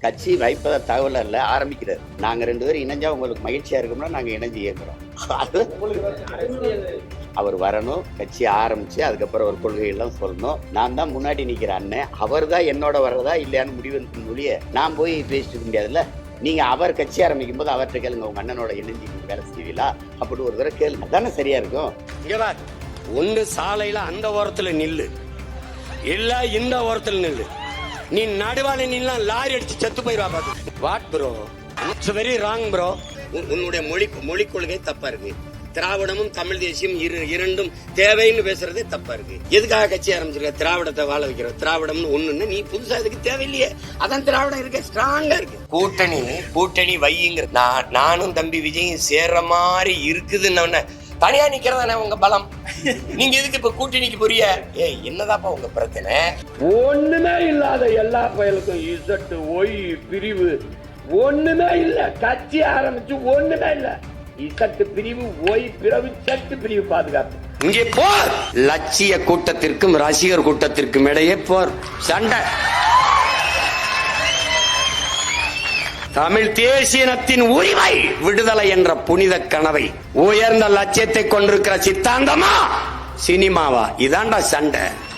கட்சி வைப்பத தகவல் அல்ல ஆரம்பிக்கிறார். நாங்க 2 பேரும் இணைஞ்சா உங்களுக்கு மகிழ்ச்சியா இருக்கும்னா நாங்க இணைஞ்சு இயங்குறோம். அவர் வரணும், கட்சி ஆரம்பிச்சு அதுக்கப்புறம் ஒரு கொள்கையெல்லாம் சொல்லணும். நான் தான் முன்னாடி நிக்கிற அண்ணன், அவர் தான் என்னோட வர்றதா இல்லையான்னு முடிவு மொழிய நான் போய் பேசிட்டு இருக்க முடியாதுல்ல. நீங்க அவர் கட்சி ஆரம்பிக்கும் போது அவர்கிட்ட கேளுங்க, உங்க அண்ணனோட இணைஞ்சு வேலை செய்வீங்களா அப்படி ஒரு தடவை கேளுங்க, தானே சரியா இருக்கும். ஒன்று சாலையில அந்த ஓரத்துல நில்லு, இல்ல இந்த ஓரத்துல நில்லு. நீ நடுவால நின்னா லாரி அடிச்சு செத்து போயிருவா பாத்து. What bro, it's very wrong bro. உன்னுடைய மொழி கொள்கை தப்பா இருக்கு. திராவிடமும் தமிழ் தேசியம் இரண்டும் தேவைன்னு பேசுறதே தப்பா இருக்கு. எதுக்காக கட்சி ஆரம்பிச்சிருக்க? திராவிடத்தை வாழ வைக்கிற. திராவிடம்னு ஒண்ணுன்னு நீ புதுசா இதுக்கு தேவையில்லையே. அதான் திராவிடம் இருக்க ஸ்ட்ராங்கா இருக்கு. கூட்டணி வையுங்கிற நானும் தம்பி விஜயும் சேர்ற மாதிரி இருக்குதுன்னு தனியா நிக்கிறதானே உங்க பலம். நீங்க எதுக்கு இப்ப கூட்டணிக்கு புரிய? என்னதாப்பா உங்க பிரச்சனை? ஒண்ணுமே இல்லாத எல்லா பயலுக்கும் இசட் ஒய் பிரிவு ஒண்ணுமே இல்ல. கட்சி ஆரம்பிச்சு ஒண்ணுமே இல்ல. இசட்டு பிரிவு, ஒய் பிரிவு, சட்டு பிரிவு பாதுகாப்பு. இங்கே போர். லட்சிய கூட்டத்திற்கும் ரசிகர் கூட்டத்திற்கும் இடையே போர், சண்டை. தமிழ் தேசியனத்தின் உரிமை விடுதலை என்ற புனித கனவை, உயர்ந்த லட்சியத்தை கொண்டிருக்கிற சித்தாந்தமா சினிமாவா? இதாண்டா சண்டை.